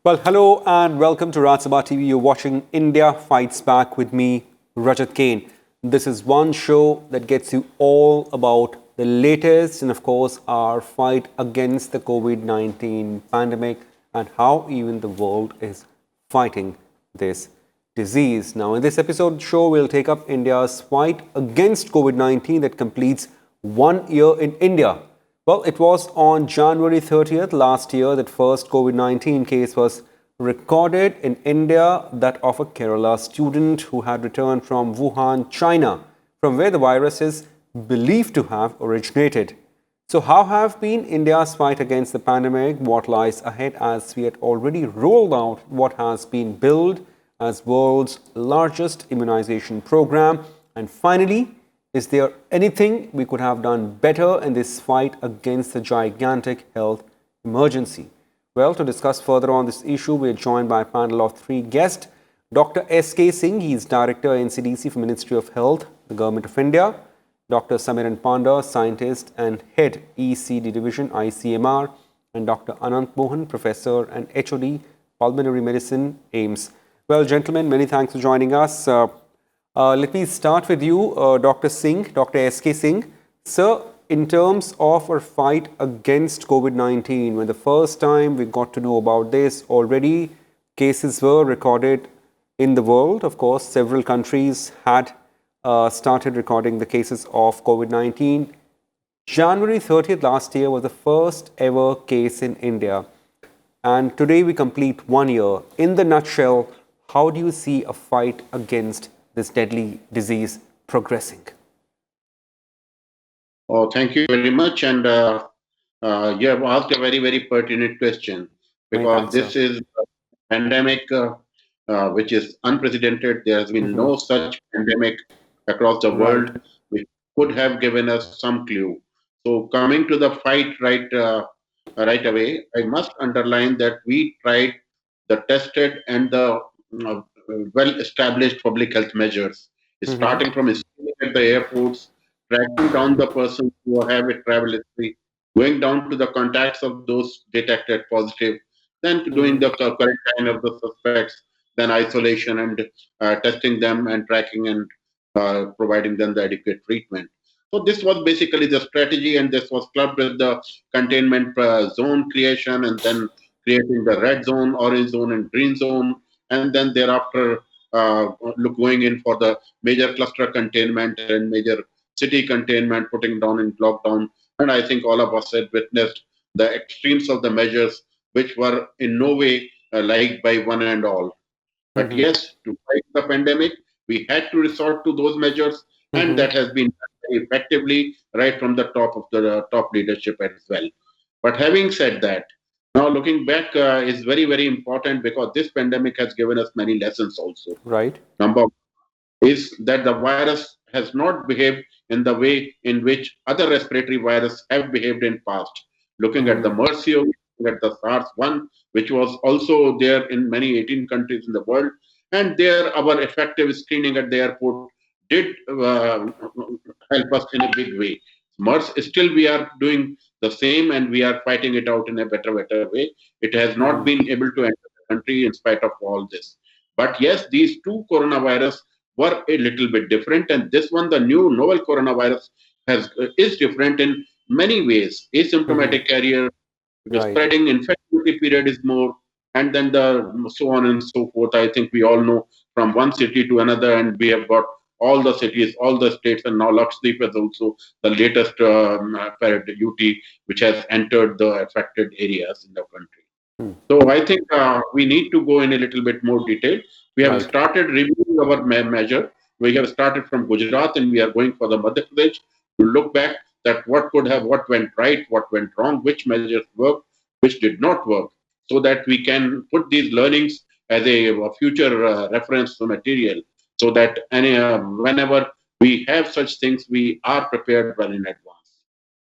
Well, hello and welcome to Rajat TV. You're watching India Fights Back with me, Rajat Kain. This is one show that gets you all about the latest and, of course, our fight against the COVID-19 pandemic and how even the world is fighting this disease. Now, in this episode show, we'll take up India's fight against COVID-19 that completes 1 year in India. Well, it was on January 30th last year that first COVID-19 case was recorded in India, that of a Kerala student who had returned from Wuhan, China, from where the virus is believed to have originated. So how have been India's fight against the pandemic? What lies ahead as we had already rolled out what has been billed as world's largest immunization program? And finally, is there anything we could have done better in this fight against the gigantic health emergency? Well, to discuss further on this issue, we are joined by a panel of three guests. Dr. S.K. Singh, he is Director NCDC for Ministry of Health, the Government of India. Dr. Samiran, Panda, Scientist and Head ECD Division, ICMR. And Dr. Anant Mohan, Professor and HOD, Pulmonary Medicine, AIIMS. Well, gentlemen, many thanks for joining us. Let me start with you, Dr. Singh, Dr. S.K. Singh. Sir, in terms of our fight against COVID-19, when the first time we got to know about this, already cases were recorded in the world. Of course, several countries had started recording the cases of COVID-19. January 30th last year was the first ever case in India. And today we complete 1 year. In the nutshell, how do you see a fight against this deadly disease progressing? Oh, thank you very much. And you have asked a very, very pertinent question Many because thanks, sir. this is a pandemic which is unprecedented. There has been no such pandemic across the Right. world which could have given us some clue. So, coming to the fight right away, I must underline that we tried the tested and the uh, well-established public health measures, Mm-hmm. starting from screening at the airports, tracking down the persons who have a travel history, going down to the contacts of those detected positive, then doing Mm-hmm. the quarantine of the suspects, then isolation and testing them and tracking and providing them the adequate treatment. So this was basically the strategy, and this was clubbed with the containment zone creation, and then creating the red zone, orange zone, and green zone, and then thereafter going in for the major cluster containment and major city containment, putting down in lockdown. And I think all of us had witnessed the extremes of the measures, which were in no way liked by one and all. But Mm-hmm. yes, to fight the pandemic, we had to resort to those measures, and Mm-hmm. that has been done very effectively right from the top of the top leadership as well. But having said that, now looking back is very, very important because this pandemic has given us many lessons also. Right. Number is that the virus has not behaved in the way in which other respiratory viruses have behaved in past. Looking at the Mm-hmm. Mercio, looking at the SARS-1, which was also there in many 18 countries in the world, and there our effective screening at the airport did help us in a big way. MERS still we are doing the same and we are fighting it out in a better way. It has not Mm-hmm. been able to enter the country in spite of all this. But yes, these two coronavirus were a little bit different, and this one, the new novel coronavirus, has is different in many ways. Mm-hmm. Asymptomatic carrier, the Right. spreading infectivity period is more, and then the so on and so forth. I think we all know from one city to another, and we have got all the cities, all the states, and now Lakshadweep is also the latest UT which has entered the affected areas in the country. Mm. So I think we need to go in a little bit more detail. We have Right. started reviewing our measure. We have started from Gujarat and we are going for the Madhya Pradesh to look back that what went right, what went wrong, which measures worked, which did not work, so that we can put these learnings as a future reference material, so that whenever we have such things, we are prepared well in advance.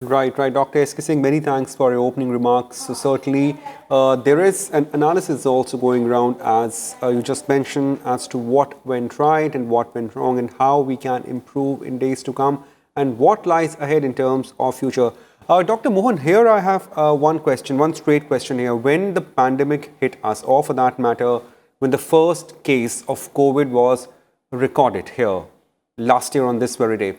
Right, right. Dr. S.K. Singh, many thanks for your opening remarks. So certainly, there is an analysis also going around, as you just mentioned, as to what went right and what went wrong and how we can improve in days to come and what lies ahead in terms of future. Dr. Mohan, here I have one question, one straight question here. When the pandemic hit us, or for that matter, when the first case of COVID was recorded here last year on this very day,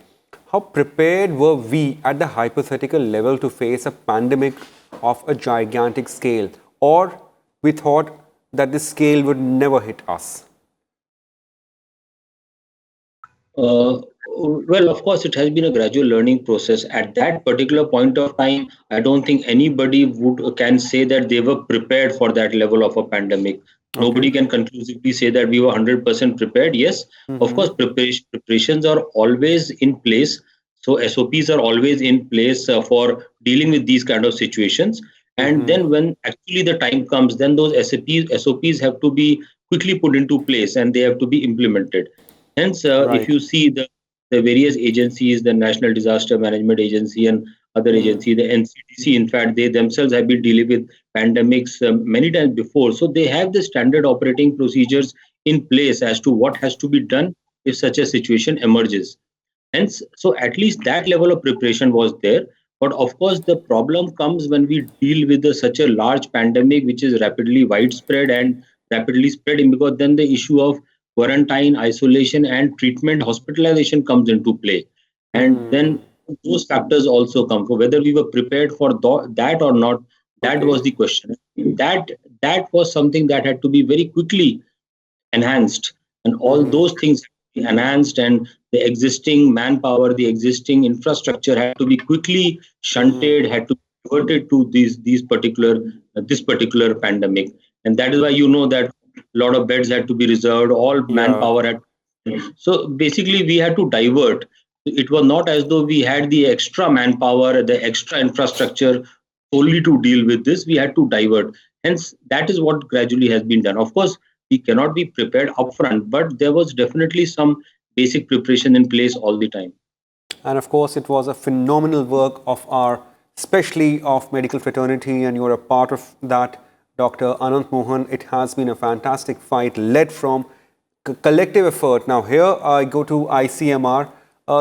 how prepared were we at the hypothetical level to face a pandemic of a gigantic scale? Or we thought that this scale would never hit us? Well, of course, it has been a gradual learning process. At that particular point of time, I don't think anybody would can say that they were prepared for that level of a pandemic. Okay. Nobody can conclusively say that we were 100% prepared. Yes, of course, preparations are always in place. So SOPs are always in place for dealing with these kind of situations. And then when actually the time comes, then those SOPs have to be quickly put into place and they have to be implemented. Hence, if Right. you see the various agencies, the National Disaster Management Agency and other agencies, the NCDC, in fact, they themselves have been dealing with pandemics many times before. So they have the standard operating procedures in place as to what has to be done if such a situation emerges. Hence, so at least that level of preparation was there. But of course, the problem comes when we deal with such a large pandemic, which is rapidly widespread and rapidly spreading, because then the issue of quarantine, isolation, and treatment, hospitalization comes into play. And then those factors also come. So whether we were prepared for that or not, that Okay. was the question. That was something that had to be very quickly enhanced, and all those things have to be enhanced, and the existing manpower, the existing infrastructure had to be quickly shunted, had to be diverted to these particular this particular pandemic. And that is why you know that a lot of beds had to be reserved, all Yeah. manpower had. So basically we had to divert. It was not as though we had the extra manpower, the extra infrastructure solely to deal with this. We had to divert. Hence, that is what gradually has been done. Of course, we cannot be prepared upfront, but there was definitely some basic preparation in place all the time. And of course, it was a phenomenal work of our, especially of medical fraternity, and you're a part of that, Dr. Anant Mohan. It has been a fantastic fight led from collective effort. Now, here I go to ICMR.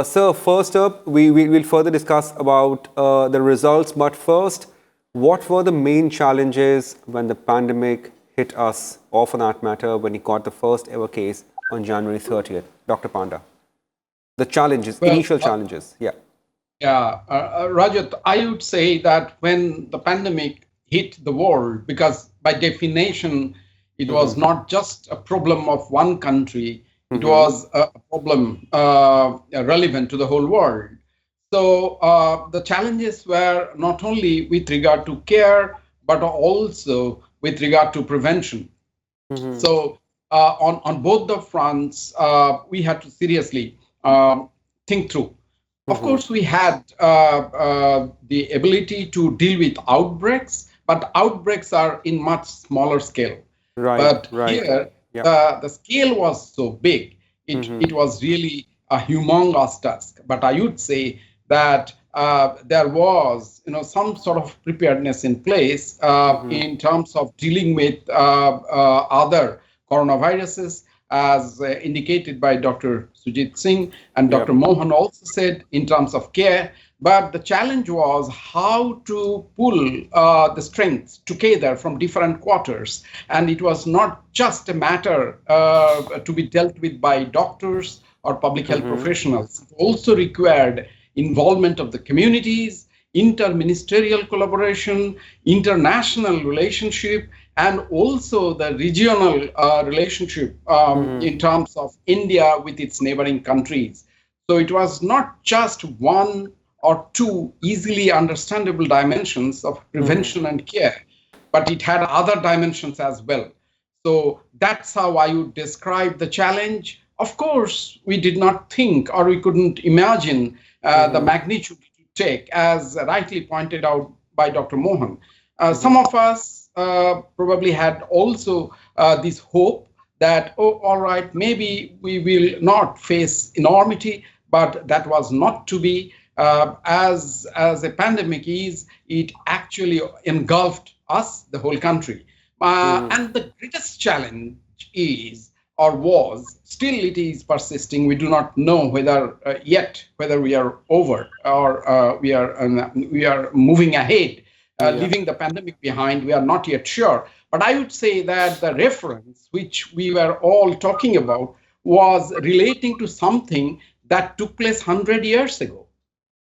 Sir, first up, we will further discuss about the results. But first, what were the main challenges when the pandemic hit us, or for that matter, when we got the first ever case on January 30th? Dr. Panda. The challenges, Well, initial challenges. Yeah. yeah, Rajat, I would say that when the pandemic hit the world, because by definition, it was not just a problem of one country, it was a problem relevant to the whole world. So the challenges were not only with regard to care, but also with regard to prevention. So on both the fronts, we had to seriously think through. Of course, we had the ability to deal with outbreaks, but outbreaks are in much smaller scale. Right, But right. here, Yeah. the scale was so big, it was really a humongous task. But I would say that there was, some sort of preparedness in place in terms of dealing with other coronaviruses, as indicated by Dr. Sujit Singh, and Dr. Mohan also said in terms of care. But the challenge was how to pull the strengths together from different quarters. And it was not just a matter to be dealt with by doctors or public health professionals. It also required involvement of the communities, inter-ministerial collaboration, international relationship, and also the regional relationship in terms of India with its neighboring countries. So it was not just one or two easily understandable dimensions of prevention and care, but it had other dimensions as well. So that's how I would describe the challenge. Of course, we did not think, or we couldn't imagine the magnitude it would take, as rightly pointed out by Dr. Mohan. Some of us probably had also this hope that, oh, all right, maybe we will not face enormity, but that was not to be. As a pandemic is, it actually engulfed us, the whole country. And the greatest challenge is or was, still it is persisting. We do not know whether yet whether we are over or we are moving ahead, leaving the pandemic behind. We are not yet sure. But I would say that the reference which we were all talking about was relating to something that took place 100 years ago,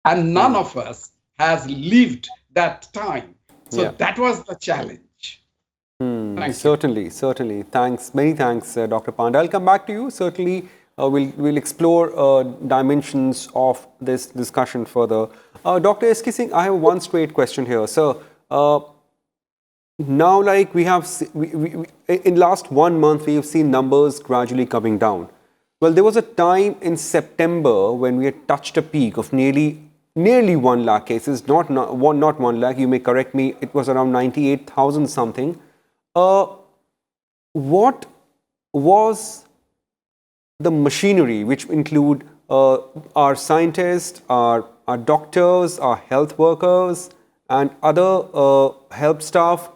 and none of us has lived that time. So that was the challenge. Certainly, certainly. Thanks. Many thanks, Dr. Panda. I'll come back to you. Certainly, we'll explore dimensions of this discussion further. Dr. S.K. Singh, I have one straight question here. Sir, now like we have, in last 1 month, we have seen numbers gradually coming down. Well, there was a time in September when we had touched a peak of nearly 1 lakh cases, not 1 lakh, you may correct me, it was around 98,000 something. What was the machinery, which include our scientists, our doctors, our health workers, and other help staff,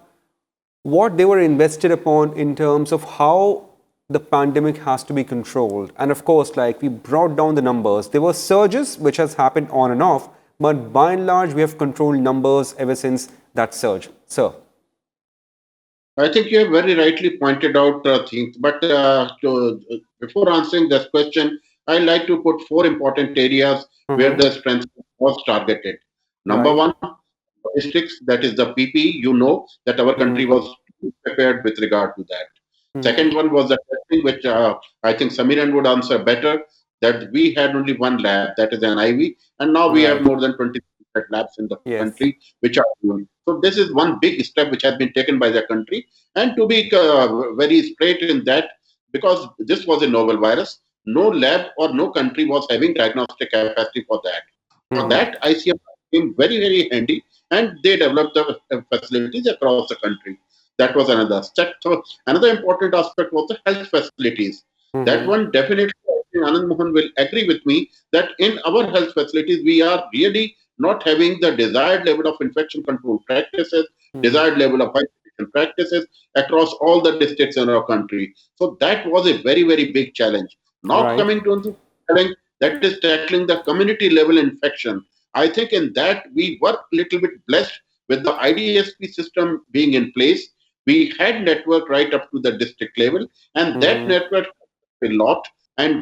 what they were invested upon in terms of how the pandemic has to be controlled? And of course, like we brought down the numbers. There were surges which has happened on and off, but by and large, we have controlled numbers ever since that surge. Sir. I think you have very rightly pointed out things, but before answering this question, I like to put 4 important areas where the strength was targeted. Number one, logistics, that is the PPE. You know that our country was prepared with regard to that. Second one was the testing, which I think Samiran would answer better, that we had only 1 lab, that is an IV, and now we have more than 20 labs in the country which are doing. So this is one big step which has been taken by the country. And to be very straight in that, because this was a novel virus, no lab or no country was having diagnostic capacity for that. For that, ICMR came very, very handy, and they developed the facilities across the country. That was another step. So another important aspect was the health facilities. That one definitely, I think Anant Mohan will agree with me that in our health facilities, we are really not having the desired level of infection control practices, desired level of vaccination practices across all the districts in our country. So that was a very, very big challenge. Now coming to the challenge that is tackling the community level infection. I think in that we were a little bit blessed with the IDSP system being in place. We had network right up to the district level, and that network a lot.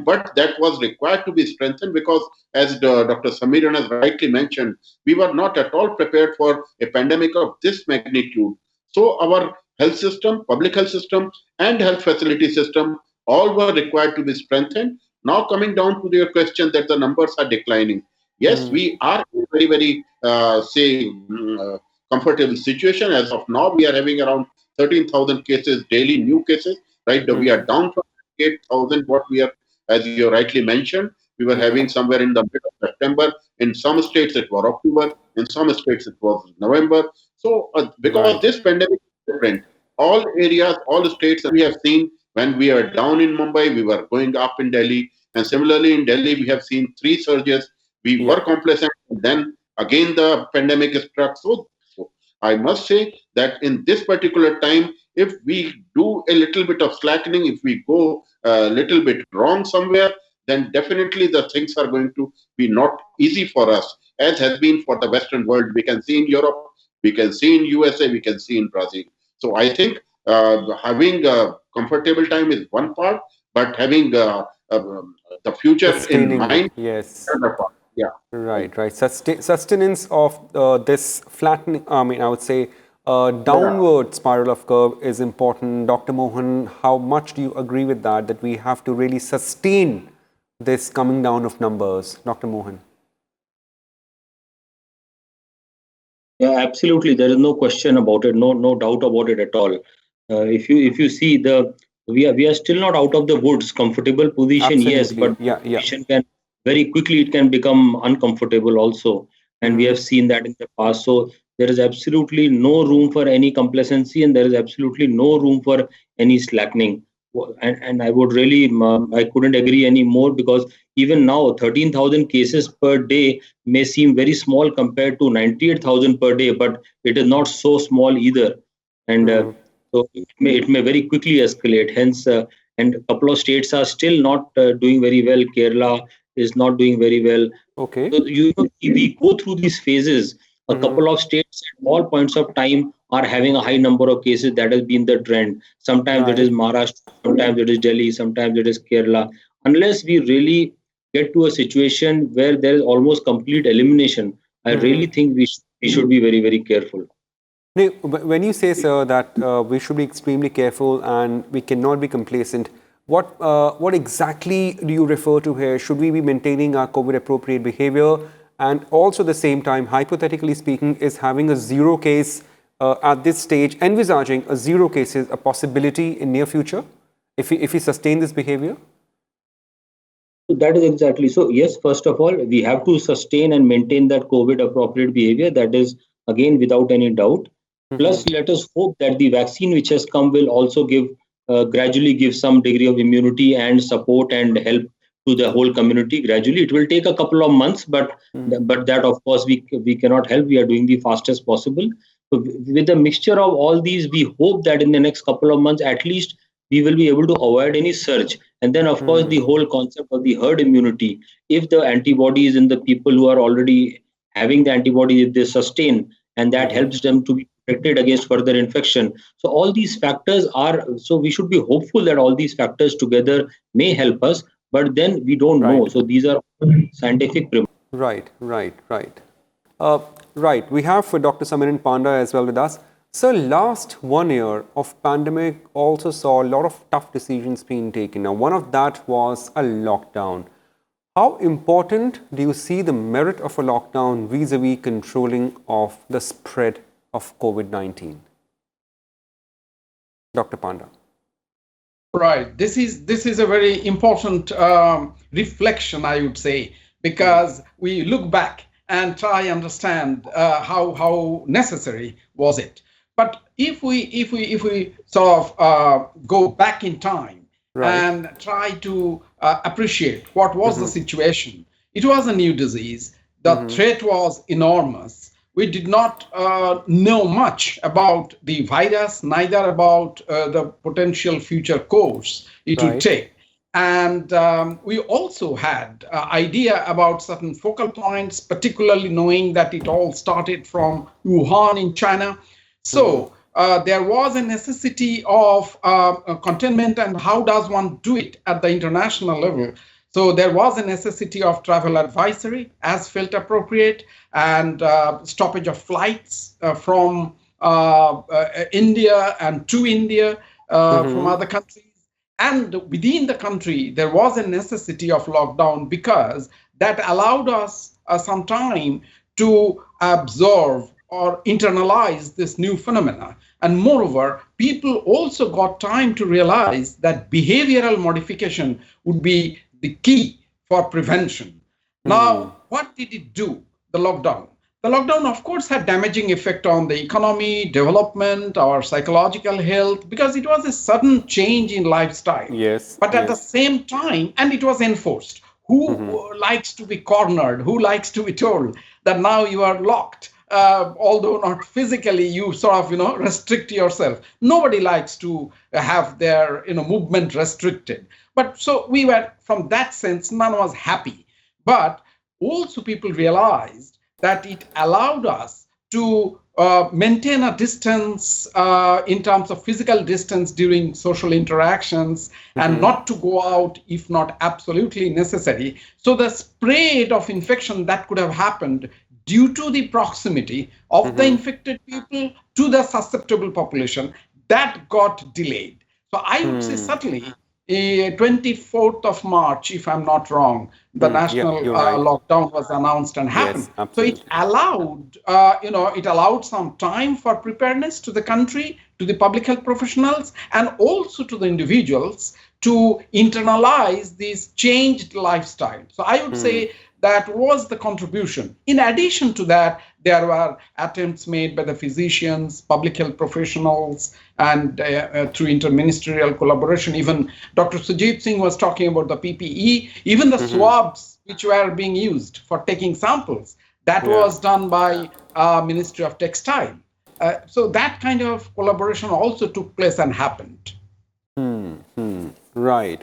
But that was required to be strengthened because, as Dr. Samiran has rightly mentioned, we were not at all prepared for a pandemic of this magnitude. So our health system, public health system, and health facility system all were required to be strengthened. Now coming down to your question that the numbers are declining. Yes, we are in a very, very, comfortable situation. As of now, we are having around 13,000 cases daily, new cases. Right, we are down from 8,000. What we are, as you rightly mentioned, we were having somewhere in the mid of September. In some states, it was October. In some states, it was November. So, because this pandemic is different, all areas, all states, we have seen when we are down in Mumbai, we were going up in Delhi, and similarly in Delhi, we have seen 3 surges. We were complacent, and then again the pandemic struck. So I must say that in this particular time, if we do a little bit of slackening, if we go a little bit wrong somewhere, then definitely the things are going to be not easy for us, as has been for the Western world. We can see in Europe, we can see in USA, we can see in Brazil. So I think having a comfortable time is one part, but having the future in mind is another part. Yeah. Right. Sustenance of this flattening, I mean, I would say downward spiral of curve is important. Dr. Mohan, how much do you agree with that, that we have to really sustain this coming down of numbers? Dr. Mohan. Yeah, absolutely. There is no question about it. No doubt about it at all. If you see we are still not out of the woods. Comfortable position, yes, but position can very quickly it can become uncomfortable also, and we have seen that in the past. So there is absolutely no room for any complacency, and there is absolutely no room for any slackening. And I would really I couldn't agree any more, because even now 13,000 cases per day may seem very small compared to 98,000 per day, but it is not so small either. And so it may very quickly escalate. Hence and a couple of states are still not doing very well. Kerala is not doing very well. Okay. So we go through these phases. A couple of states at all points of time are having a high number of cases. That has been the trend. Sometimes it is Maharashtra, sometimes it is Delhi, sometimes it is Kerala. Unless we really get to a situation where there is almost complete elimination, I really think we should be very, very careful. When you say, sir, that we should be extremely careful and we cannot be complacent, what exactly do you refer to here? Should we be maintaining our COVID-appropriate behavior? And also, at the same time, hypothetically speaking, is having a zero case at this stage, envisaging a zero cases, a possibility in near future, if we sustain this behavior? That is exactly so. Yes, first of all, we have to sustain and maintain that COVID-appropriate behavior. That is, again, without any doubt. Plus, let us hope that the vaccine which has come will also gradually give some degree of immunity and support and help to the whole community gradually. It will take a couple of months, but that, of course, we cannot help. We are doing the fastest possible. So with a mixture of all these, we hope that in the next couple of months, at least, we will be able to avoid any surge. And then, of course, the whole concept of the herd immunity, if the antibodies in the people who are already having the antibodies, if they sustain, and that helps them to be protected against further infection. So all these factors so we should be hopeful that all these factors together may help us, but then we don't know. So these are scientific premises. Right. Right. We have Dr. Samiran Panda as well with us. So last 1 year of pandemic also saw a lot of tough decisions being taken. Now, one of that was a lockdown. How important do you see the merit of a lockdown vis-a-vis controlling of the spread of COVID-19? Dr. Panda. Right. This is a very important reflection, I would say, because we look back and try to understand how necessary was it. But if we sort of go back in time and try to appreciate what was the situation, it was a new disease. The threat was enormous. We did not know much about the virus, neither about the potential future course it would take. And we also had idea about certain focal points, particularly knowing that it all started from Wuhan in China. So there was a necessity of containment, and how does one do it at the international level? So there was a necessity of travel advisory as felt appropriate, and stoppage of flights from India and to India from other countries. And within the country, there was a necessity of lockdown because that allowed us some time to absorb or internalize this new phenomena. And moreover, people also got time to realize that behavioral modification would be the key for prevention. Now, what did it do, the lockdown? The lockdown, of course, had damaging effect on the economy, development, our psychological health, because it was a sudden change in lifestyle. But at the same time, and it was enforced. Who likes to be cornered? Who likes to be told that now you are locked? Although not physically, you sort of, restrict yourself. Nobody likes to have their, movement restricted. But so we were, from that sense, none was happy. But also people realized that it allowed us to maintain a distance in terms of physical distance during social interactions and not to go out if not absolutely necessary. So the spread of infection that could have happened due to the proximity of the infected people to the susceptible population, that got delayed. So I would say certainly 24th of March, if I'm not wrong, the national lockdown was announced and happened. So it allowed, it allowed some time for preparedness to the country, to the public health professionals, and also to the individuals to internalize this changed lifestyle. So I would say that was the contribution. In addition to that, there were attempts made by the physicians, public health professionals, and through interministerial collaboration. Even Dr. Sujit Singh was talking about the PPE, even the swabs which were being used for taking samples. That was done by Ministry of Textile. So that kind of collaboration also took place and happened. Right.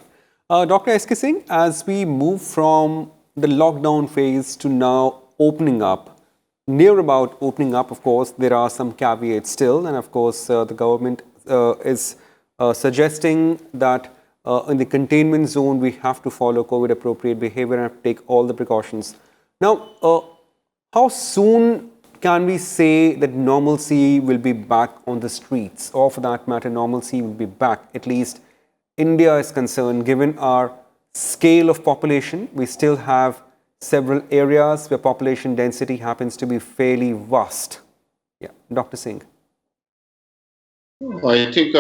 Dr. S.K. Singh, as we move from the lockdown phase to now opening up, near about opening up, of course, there are some caveats still. And of course, the government is suggesting that in the containment zone, we have to follow COVID appropriate behavior and take all the precautions. Now, how soon can we say that normalcy will be back on the streets, or for that matter, normalcy will be back? At least India is concerned, given our scale of population, we still have several areas where population density happens to be fairly vast. Yeah, Dr. Singh. I think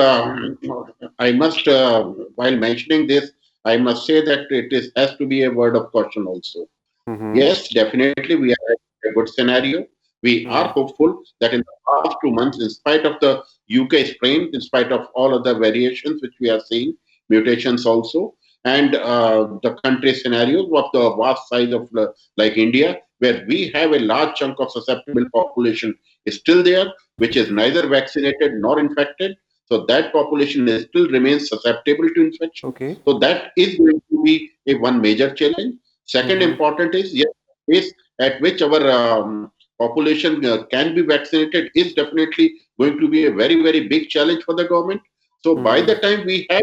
I must, while mentioning this, I must say that has to be a word of caution also. Yes, definitely, we are in a good scenario. We are hopeful that in the past 2 months, in spite of the UK strain, in spite of all of the variations which we are seeing, mutations also, and the country scenarios of the vast size of like India, where we have a large chunk of susceptible population is still there, which is neither vaccinated nor infected. So that population is still remains susceptible to infection. Okay. So that is going to be a one major challenge. Second important is, yes, pace at which our population can be vaccinated is definitely going to be a very, very big challenge for the government. So by the time we have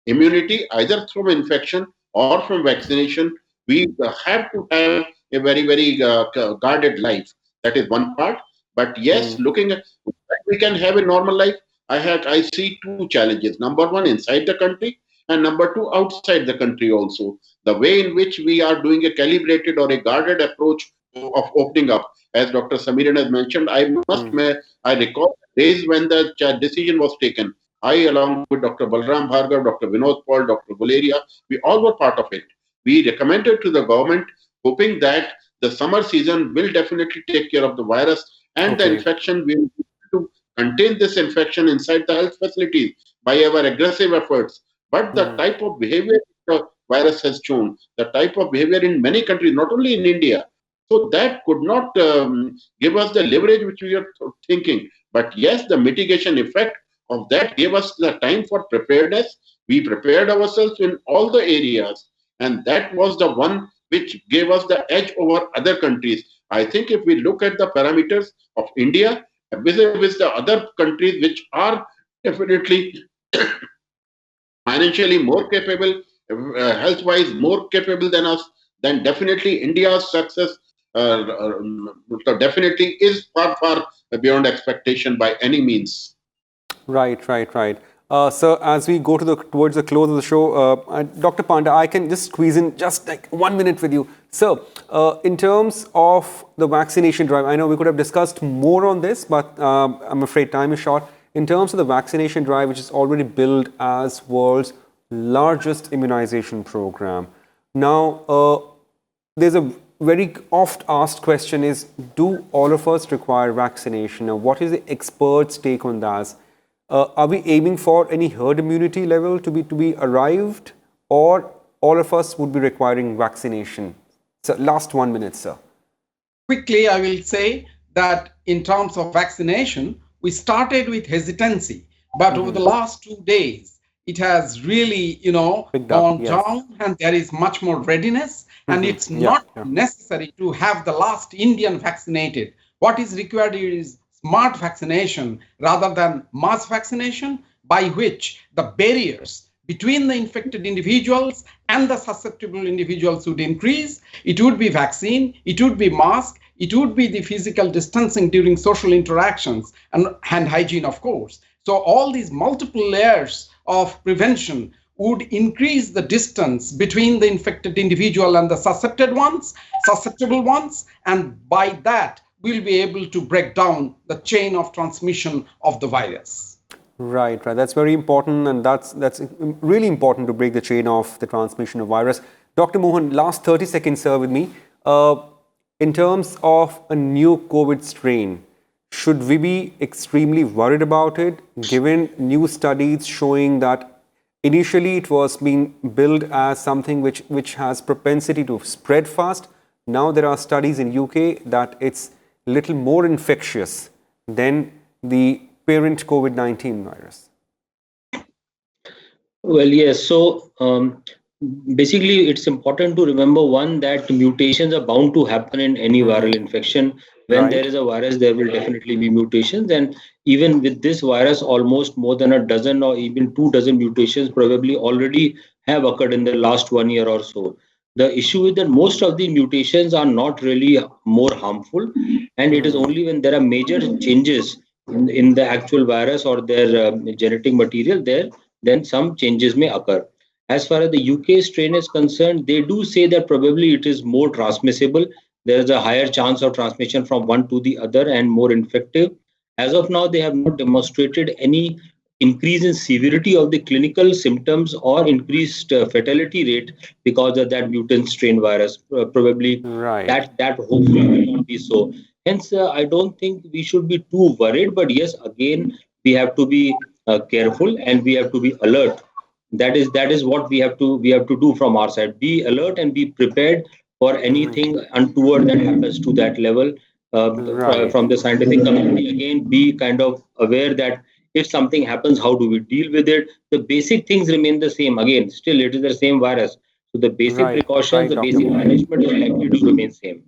immunity, either from infection or from vaccination, we have to have a very, very guarded life. That is one part. But yes, looking at we can have a normal life, I see two challenges. Number one, inside the country, and number two, outside the country also. The way in which we are doing a calibrated or a guarded approach of opening up, as Dr. Samiran has mentioned, I recall days when the decision was taken. I, along with Dr. Balram Bhargav, Dr. Vinod Paul, Dr. Guleria, we all were part of it. We recommended to the government, hoping that the summer season will definitely take care of the virus and the infection. We will to contain this infection inside the health facilities by our aggressive efforts. But the type of behavior the virus has shown, the type of behavior in many countries, not only in India, so that could not give us the leverage which we are thinking. But yes, the mitigation effect of that gave us the time for preparedness. We prepared ourselves in all the areas, and that was the one which gave us the edge over other countries. I think if we look at the parameters of India with the other countries which are definitely financially more capable, health-wise more capable than us, then definitely India's success definitely is far, far beyond expectation by any means. Right, right, right. So as we go towards the close of the show, Dr. Panda, I can just squeeze in just like 1 minute with you. So, in terms of the vaccination drive, I know we could have discussed more on this, but I'm afraid time is short. In terms of the vaccination drive, which is already billed as world's largest immunization program. Now, there's a very oft asked question is, do all of us require vaccination? Now, what is the experts' take on that? Are we aiming for any herd immunity level to be arrived, or all of us would be requiring vaccination? So, last 1 minute, sir. Quickly, I will say that in terms of vaccination, we started with hesitancy, but over the last 2 days, it has really, gone down, and there is much more readiness, and it's not necessary to have the last Indian vaccinated. What is required is smart vaccination rather than mass vaccination, by which the barriers between the infected individuals and the susceptible individuals would increase. It would be vaccine, it would be mask, it would be the physical distancing during social interactions, and hand hygiene, of course. So all these multiple layers of prevention would increase the distance between the infected individual and the susceptible ones, and by that, we'll be able to break down the chain of transmission of the virus. Right, right. That's very important, and that's really important to break the chain of the transmission of virus. Dr. Mohan, last 30 seconds, sir, with me. In terms of a new COVID strain, should we be extremely worried about it, given new studies showing that initially it was being billed as something which has propensity to spread fast? Now there are studies in UK that it's little more infectious than the parent COVID-19 virus. Well, yes. So basically, it's important to remember one that mutations are bound to happen in any viral infection. When there Right. is a virus, there will definitely be mutations. And even with this virus, almost more than a dozen or even 2 dozen mutations probably already have occurred in the last 1 year or so. The issue is that most of the mutations are not really more harmful, and it is only when there are major changes in the actual virus or their genetic material there, then some changes may occur. As far as the UK strain is concerned, they do say that probably it is more transmissible. There is a higher chance of transmission from one to the other and more infective. As of now, they have not demonstrated any increase in severity of the clinical symptoms or increased fatality rate because of that mutant strain virus. Probably Right. that hopefully will not be so. Hence, I don't think we should be too worried. But yes, again, we have to be careful and we have to be alert. That is what we have to do from our side. Be alert and be prepared for anything untoward that happens to that level. Right. From the scientific community, again, be kind of aware that if something happens, how do we deal with it? The basic things remain the same. Again, still it is the same virus. So the basic Right. precautions, Right, the Dr. basic Mohan. management is likely to remain same.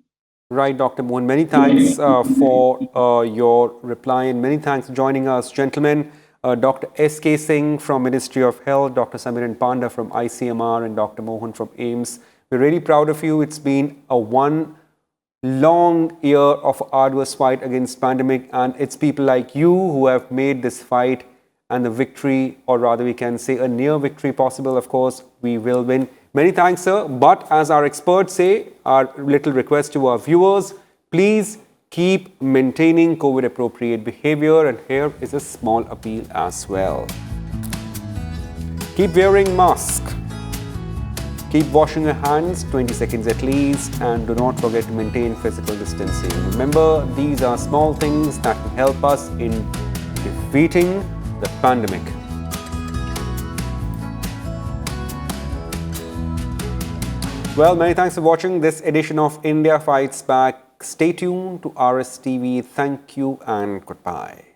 Right, Dr. Mohan. Many thanks for your reply and many thanks for joining us, gentlemen. Dr. S.K. Singh from Ministry of Health, Dr. Samiran Panda from ICMR, and Dr. Mohan from AIIMS. We're really proud of you. It's been a one long year of arduous fight against pandemic, and it's people like you who have made this fight and the victory, or rather we can say a near victory possible. Of course, we will win. Many thanks, sir. But as our experts say, our little request to our viewers, please keep maintaining COVID appropriate behavior, and here is a small appeal as well. Keep wearing mask. Keep washing your hands 20 seconds at least, and do not forget to maintain physical distancing. Remember, these are small things that can help us in defeating the pandemic. Well, many thanks for watching this edition of India Fights Back. Stay tuned to RSTV. Thank you and goodbye.